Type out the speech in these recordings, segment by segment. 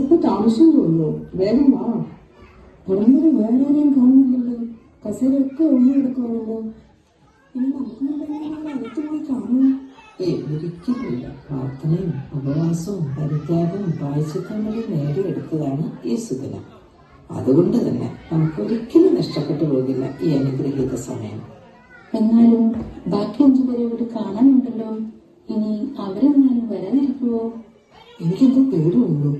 അല്പം താമസം തോന്നുന്നു. വേഗം വാ. പുറമൊരു വേറെ ആരെയും കാണുന്നില്ലല്ലോ. കസേരയൊക്കെ ഒഴിഞ്ഞെടുക്കുവാണല്ലോ. ഇനി നമുക്കും അടുത്ത് പോയി കാണും. ഒരിക്കലുമില്ല. പ്രാർത്ഥനയും ഉപവാസവും പരിത്യാഗവും പ്രായശ്ചിത്തങ്ങളും നേടിയെടുത്തതാണ് ഈ സുദിനം. അതുകൊണ്ട് തന്നെ നമുക്കൊരിക്കലും നഷ്ടപ്പെട്ടു പോകില്ല ഈ അനുഗ്രഹീത സമയം. എന്നാലും ബാക്കി 5 പേരെ ഇവിടെ കാണാനുണ്ടല്ലോ. ഇനി അവരെന്നാലും വരാനിരിക്കുവോ? എനിക്കെന്തോ പേടിയുള്ളൂ.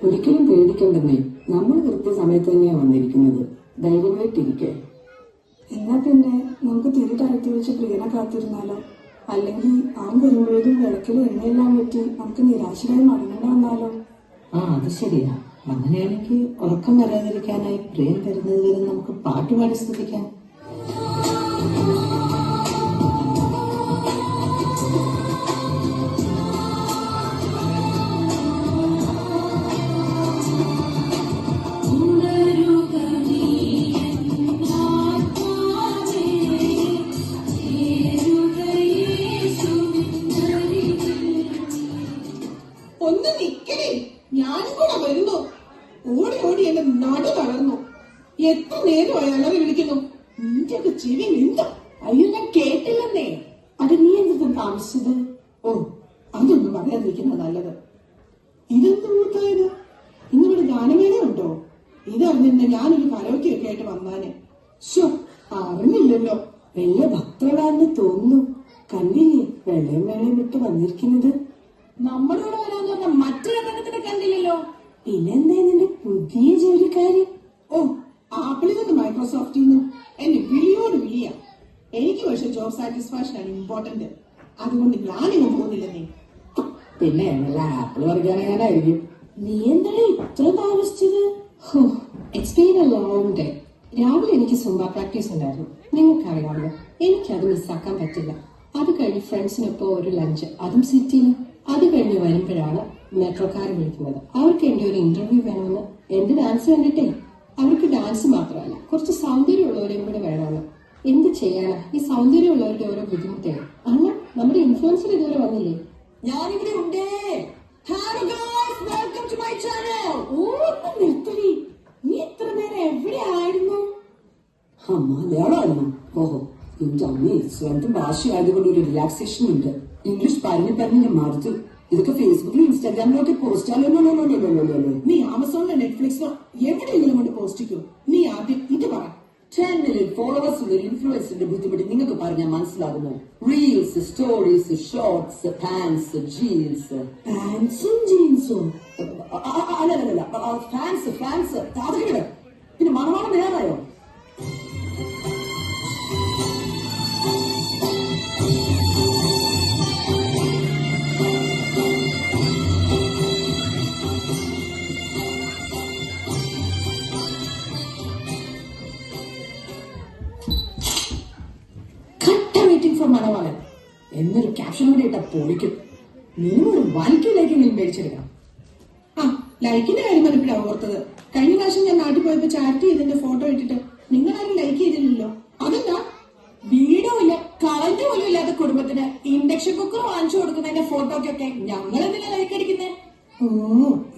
ഒരിക്കലും പേടിക്കണ്ടെന്നേ. നമ്മൾ കൃത്യസമയത്ത് തന്നെയാണ് വന്നിരിക്കുന്നത്. ധൈര്യമായിട്ടിരിക്കേ. എന്നാ പിന്നെ നമുക്ക് തിരി താഴ്ത്തി വെച്ച് പ്രിയനെ കാത്തിരുന്നാലോ? അല്ലെങ്കിൽ ആം വരുമ്പോഴേക്കും വിളക്കിലും എണ്ണയെല്ലാം പറ്റി നമുക്ക് നിരാശരായി മടങ്ങേണ്ട വന്നാലോ? അത് ശരിയാ. അങ്ങനെയാണെങ്കിൽ ഉറക്കം വരാതിരിക്കാനായി പ്രിയൻ വരുന്നത് വരെ നമുക്ക് പാട്ടുപാടി സ്തുതിക്കാം. ഒന്ന് നിക്കണേ, ഞാനും കൂടെ വരുന്നു. ഓടി ഓടി എന്റെ നടു തളർന്നു. എത്ര നേരമായി അലറി വിളിക്കുന്നു. നിന്റെയൊക്കെ ചെവി നിന്തോ? അയ്യോ, ഞാൻ കേട്ടില്ലെന്നേ. അത് നീ എന്തും താമസിച്ചത്? അതൊന്നും പറയാതിരിക്കുന്നത് നല്ലത്. ഇതെന്ത് മൂത്തായത്? ഇന്നിവിടെ ഗാനമേള ഉണ്ടോ? ഇതറിഞ്ഞ ഞാനൊരു കരോക്കിയൊക്കെ ആയിട്ട് വന്നാനെ. അറിഞ്ഞില്ലല്ലോ. വലിയ ഭക്തകളാണെന്ന് തോന്നുന്നു. കണ്ടില്ലേ വെള്ളയും വെള്ളയും വിട്ട് വന്നിരിക്കുന്നത്? നമ്മുടെ കൂടെ വരാന്ന് പറഞ്ഞ മറ്റൊരെണ്ണത്തിനെ കണ്ടില്ലല്ലോ. പിന്നെന്താ നിന്റെ പുതിയ ജോലിക്കാരി? ആപ്പിളിൽ നിന്ന് മൈക്രോസോഫ്റ്റിൽ നിന്നും എന്നെ വിളിയോട് വിളിയാ. എനിക്ക് പക്ഷെ ജോബ് സാറ്റിസ്ഫാക്ഷൻ ആണ് ഇമ്പോർട്ടന്റ്. അതുകൊണ്ട് ഞാനിങ്ങ് പോകുന്നില്ലെന്നേ. പിന്നെ നല്ല ആപ്പിൾ വർഗാനായിരിക്കും. നീ എന്താണ് ഇത്ര താമസിച്ചത്? It's been A long day. രാവിലെ എനിക്ക് സുംബ പ്രാക്ടീസ് ഉണ്ടായിരുന്നു. നിങ്ങൾക്കറിയാമല്ലോ, എനിക്കത് മിസ്സാക്കാൻ പറ്റില്ല. അത് കഴിഞ്ഞ് ഫ്രണ്ട്സിനൊപ്പം ഒരു ലഞ്ച്, അതും സിറ്റിയിൽ. അത് കഴിഞ്ഞ് വരുമ്പോഴാണ് മെട്രോക്കാർ വിളിക്കുന്നത്. അവർക്ക് എന്റെ ഒരു ഇന്റർവ്യൂ വേണമെന്ന്. എന്റെ ഡാൻസ് കണ്ടിട്ടേ അവർക്ക് ഡാൻസ് മാത്രമല്ല, കുറച്ച് സൗന്ദര്യമുള്ളവരെയും കൂടെ വേണമെന്ന്. എന്ത് ചെയ്യാനാ, ഈ സൗന്ദര്യമുള്ളവരുടെ ഓരോ ബുദ്ധിമുട്ടേ. അല്ല, നമ്മുടെ ഇൻഫ്ലുവൻസർ ഇതുവരെ വന്നില്ലേ? ഞാനിവിടെ ഉണ്ടേ. നിർത്തലി, നീ ഇത്ര നേരം എവിടെയായിരുന്നു? മലയാളമായിരുന്നു. ഓഹോ, എന്റെ അമ്മേ, സ്വന്തം ഭാഷയായതുകൊണ്ട് ഒരു റിലാക്സേഷൻ ഉണ്ട്. ഇംഗ്ലീഷ് പറഞ്ഞ് മറുത്തു. ഇതൊക്കെ ഫേസ്ബുക്കിലും ഇൻസ്റ്റാഗ്രാമിലും ഒക്കെ പോസ്റ്റ് ആണല്ലോ. നീ ആമസോണിലോ നെറ്റ്ഫ്ലിക്സിലോ എവിടെയെങ്കിലും കൊണ്ട് പോസ്റ്റിക്കോ. നീ ആദ്യം ഇത് പറ. 10 million ഫോളോവേഴ്സ് ഉള്ള ഒരു ഇൻഫ്ലുവൻസറിന്റെ ബുദ്ധിമുട്ട് നിങ്ങൾക്ക് പറഞ്ഞാൽ മനസ്സിലാകുമോ? Reels, stories, shorts, pants, jeans. പാൻസും ജീൻസും? അല്ലല്ല, ഫാൻസ് താതകിട്. പിന്നെ മണവാളം വേറായോ? മണവാളൻ എന്നൊരു ക്യാപ്ഷൻ കൂടി ഇട്ട പൊളിക്കും. നിങ്ങളൊരു 1K ലൈക്കെങ്കിലും മേടിച്ചെടുക്കണം. ലൈക്കിന്റെ കാര്യം പറഞ്ഞപ്പോഴാണ് ഓർത്തത്. കഴിഞ്ഞ പ്രാവശ്യം ഞാൻ നാട്ടിൽ പോയപ്പോ ചാറ്റ് ചെയ്തതിന്റെ ഫോട്ടോ ഇട്ടിട്ട് നിങ്ങളാരും ലൈക്ക് ചെയ്തില്ലല്ലോ. അതെന്താ? വീടോ ഇല്ല, കറന്റ് പോലും ഇല്ലാത്ത കുടുംബത്തിന് ഇൻഡക്ഷൻ കുക്കർ വാങ്ങിച്ചു കൊടുക്കുന്നതിന്റെ ഫോട്ടോക്കൊക്കെ ഞങ്ങൾ എന്തിനാ ലൈക്ക് അടിക്കുന്നേ?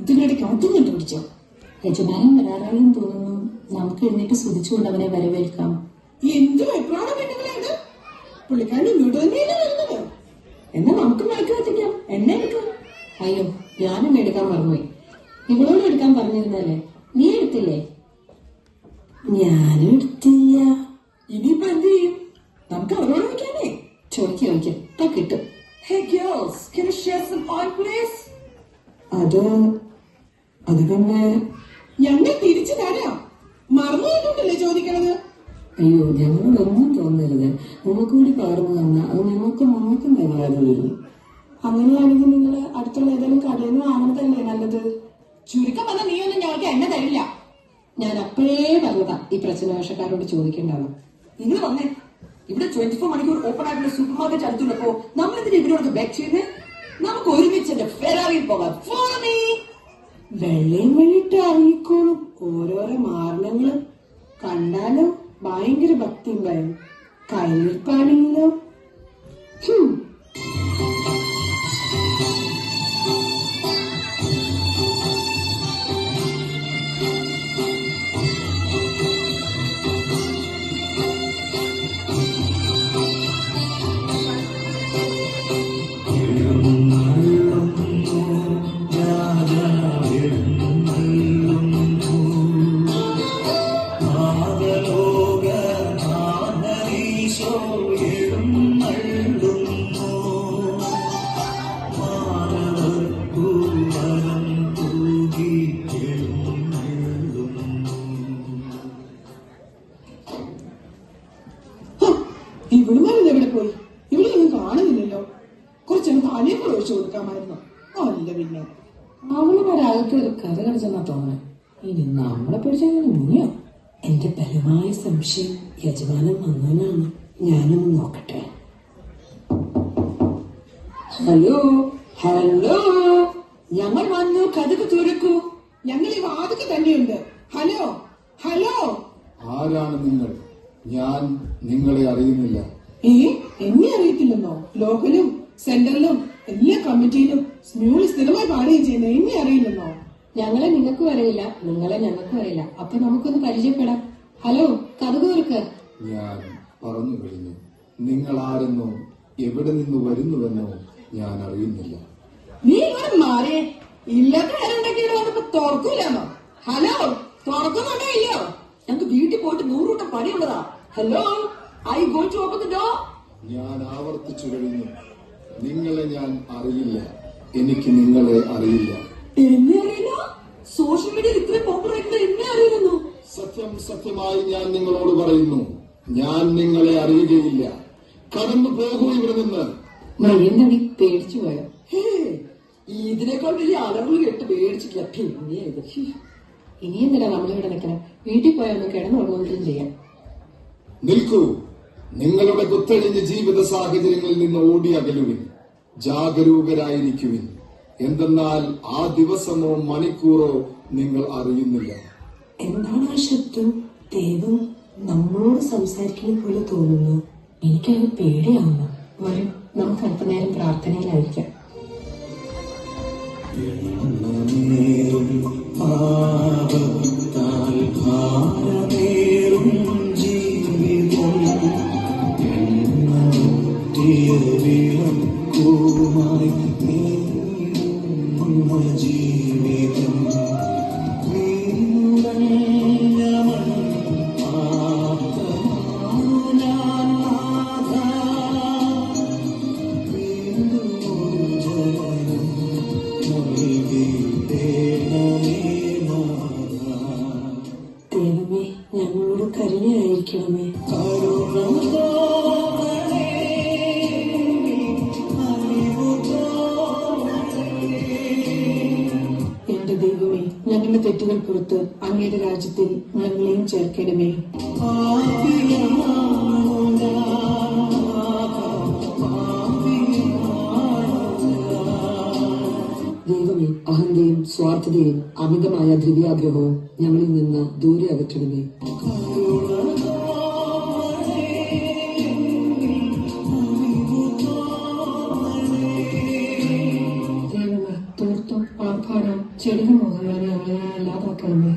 ഇതിനിടയ്ക്ക് അതും കണ്ടുപിടിച്ചോ? യജമാനൻ വരാറായെന്ന് തോന്നുന്നു. നമുക്ക് എന്നിട്ട് സ്തുതിച്ചുകൊണ്ട് അവനെ വരവേൽക്കാം. എന്ത് എപ്പോഴാണ് പെണ്ണുങ്ങളെ ഇത്? പുള്ളിക്കാരൻ ഇങ്ങോട്ട് തന്നെയല്ലേ വരുന്നത്. എന്നാ നമുക്ക് വിളക്ക് കത്തിക്കാം. എണ്ണ എടുക്കാം. അയ്യോ, ഞാനും എടുക്കാൻ മറന്നുപോയി. ഇവളോട് എടുക്കാൻ പറഞ്ഞിരുന്നല്ലേ, നീ എടുത്തില്ലേ? ഞാനും എടുത്തില്ല. ഇനിയിപ്പോ എന്ത് ചെയ്യും? നമുക്ക് അവരോട് വയ്ക്കാനേ. ചോദിക്കാം, കിട്ടും. Hey girls, can you share some oil please? അത് പിന്നെ ഞങ്ങൾ തിരിച്ചു തരാം. മറന്നു പോയിട്ടുണ്ടല്ലേ ചോദിക്കണത്? അയ്യോ, ഞങ്ങളൊന്നും തോന്നരുത്. നമുക്ക് കൂടി പകർന്നു തന്നാൽ അത് നമുക്കും തരാതെ വരും. അങ്ങനെയാണെങ്കിൽ നിങ്ങൾ അടുത്തുള്ള ഏതെങ്കിലും കടയിൽ നിന്ന് വാങ്ങുന്നതല്ലേ നല്ലത്. ചുരുക്കം പറഞ്ഞാൽ നീ ഒന്നും ഞങ്ങൾക്ക് എണ്ണ തരില്ല. ഞാൻ അപ്പോഴേ പറഞ്ഞതാ ഈ പ്രശ്നവേഷക്കാരോട് ചോദിക്കേണ്ടാണ്. നിങ്ങൾ വന്നേ. ഇവിടെ 24 മണിക്കൂർ ഓപ്പൺ ആയിട്ടുള്ള സൂപ്പർ മാർക്കറ്റ് അടുത്തുള്ളപ്പോ നമ്മളെന്തിനാ ഇവരോട് ബാക്ക് ചെയ്യുന്നേ? നമുക്ക് ഒരുമിച്ച് എന്റെ ഫെറാറിയിൽ പോകാം. വെള്ളയും വെള്ളിട്ട് അറിയിക്കോളും ഓരോരോ മാരണങ്ങള്. കണ്ടാലോ ഭയങ്കര ഭക്തിയും ഭയം. കയ്യിലിരിപ്പാണെങ്കിലോ കടിച്ചെന്നാ തോന്നണേ. ഇനി നമ്മളെ പിടിച്ചെങ്ങനെ മുങ്ങിയോ? എന്റെ ബലമായ സംശയം യജമാനൻ വന്നാലാണ്. ഞാനൊന്ന് നോക്കട്ടെ. ഹലോ ഹലോ, ഞങ്ങൾ വന്നു, കഥക് തുറക്കൂ. ഞങ്ങൾ ഈ വാതിക്ക് തന്നെയുണ്ട്. Hello hello. ആരാണ് നിങ്ങൾ? ഞാൻ നിങ്ങളെ അറിയുന്നില്ല. എന്നെ അറിയത്തില്ലെന്നോ? ലോക്കലും സെന്ററിലും എല്ലാ കമ്മിറ്റിയിലും സ്മ്യൂളി സ്ഥിരമായി പാടുകയും ചെയ്യുന്ന എന്നെ അറിയില്ലെന്നോ? ഞങ്ങളെ നിങ്ങൾക്കും അറിയില്ല, നിങ്ങളെ ഞങ്ങൾക്കും അറിയില്ല. അപ്പൊ നമുക്കൊന്ന് പരിചയപ്പെടാം. ഹലോ, കഥക് തുറക്ക്. ഞാൻ പറഞ്ഞു കഴിഞ്ഞു. നിങ്ങൾ ആരെന്നോ എവിടെ നിന്ന് വരുന്നുവെന്നോ ഞാൻ അറിയുന്നില്ല. നീ ഇവിടെ മാറിയേ. ഇല്ലാത്ത ആരുണ്ടെങ്കിലും വന്നപ്പോ തുറക്കൂലെന്നോ? ഹലോ, തുറക്കുന്നുണ്ടോ ഇല്ലയോ? ഞങ്ങൾക്ക് വീട്ടിൽ പോയിട്ട് 100 വട്ടം പണിയുള്ളതാ. Hello, I go to open the door. ഞാൻ ആവർത്തിച്ചു കഴിഞ്ഞു. നിങ്ങളെ ഞാൻ അറിയില്ല. എനിക്ക് നിങ്ങളെ അറിയില്ല. എന്നെ അറിയില്ല? സോഷ്യൽ മീഡിയയിൽ ഇത്രയും പോപ്പുലർ ആയിട്ടുള്ള എന്നെ അറിയില്ലെന്നോ? സത്യമായി ഞാൻ നിങ്ങളോട് പറയുന്നു, ഞാൻ നിങ്ങളെ അറിയുകയില്ല. കടന്നു പോകൂ ഇവിടെ നിന്ന്. എന്താണ് പേടിച്ചു പോയോ? ഇതിനേക്കാൾ വലിയ അലറുകൾ കേട്ട് പേടിച്ചിട്ടില്ല. പിന്നെ ഇത് ഇനി എന്തിനാ നമ്മളിവിടെ നിൽക്കണം? വീട്ടിൽ പോയാൽ ഒന്ന് കിടന്നുറങ്ങുകയും ചെയ്യാം. നിൽക്കൂ. നിങ്ങളുടെ കുത്തഴിഞ്ഞ ജീവിത സാഹചര്യങ്ങളിൽ നിന്ന് ഓടി അകലുവിൻ. ജാഗരൂകരായിരിക്കുവിൻ. എന്തെന്നാൽ ആ ദിവസമോ മണിക്കൂറോ നിങ്ങൾ അറിയുന്നില്ല. എന്താണ് ആ ശബ്ദം? ദൈവം നമ്മളോട് സംസാരിക്കുന്നത് പോലെ തോന്നുന്നു. എനിക്കത് പേടിയാവുന്നു. വരും, നമുക്ക് അല്പനേരം പ്രാർത്ഥനയിലായിരിക്കാം. ജീവിതം ദൈവമേ, ഞങ്ങളോട് കരുണയായിരിക്കണമേ. എന്റെ ദൈവമേ, ഞങ്ങളുടെ തെറ്റുകൾ പുറത്ത് അങ്ങയുടെ രാജ്യത്തിൽ ഞങ്ങളെയും ചേർക്കണമേ. ദൈവമേ, അഹന്തയും സ്വാർത്ഥതയും അമിതമായ ദ്രവ്യാഗ്രഹവും ഞങ്ങളിൽ നിന്ന് ദൂരെ അകറ്റണമേ. ദൈവമേ, തീർത്തും ആർഭാടം ചെടികൾ മുഖേന ഞങ്ങളെ ഇല്ലാതാക്കണമേ.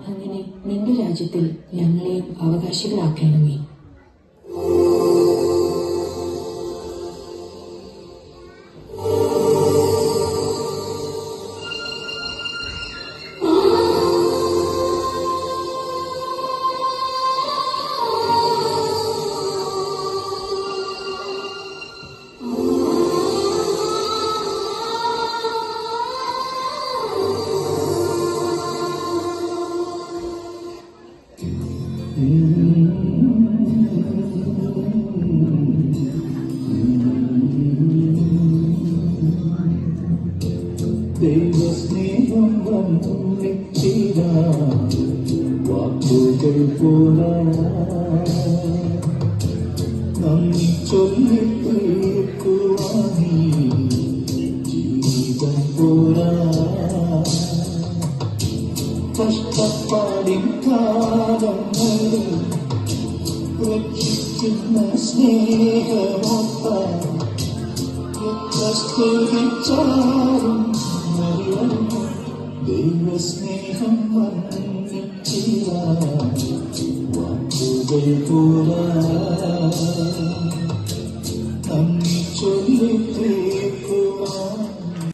അങ്ങനെ നിന്റെ രാജ്യത്തിൽ ഞങ്ങളെയും അവകാശികളാക്കണമേ. ദൈവസ്നേഹം വന്നിച്ചിര വാക്കുകൾ പോരാ, നന്ദി ചൊല്ലി തീർക്കുവാനീ ജീവിതം പോരാ. കഷ്ടപ്പാടിൻ കാലങ്ങളിൽ രക്ഷിക്കുന്ന സ്നേഹമൊത്ത സ്തുതിച്ചാലും ദൈവസ്നേഹം വന്നിച്ചിര വാക്കുകൾ പോരാ.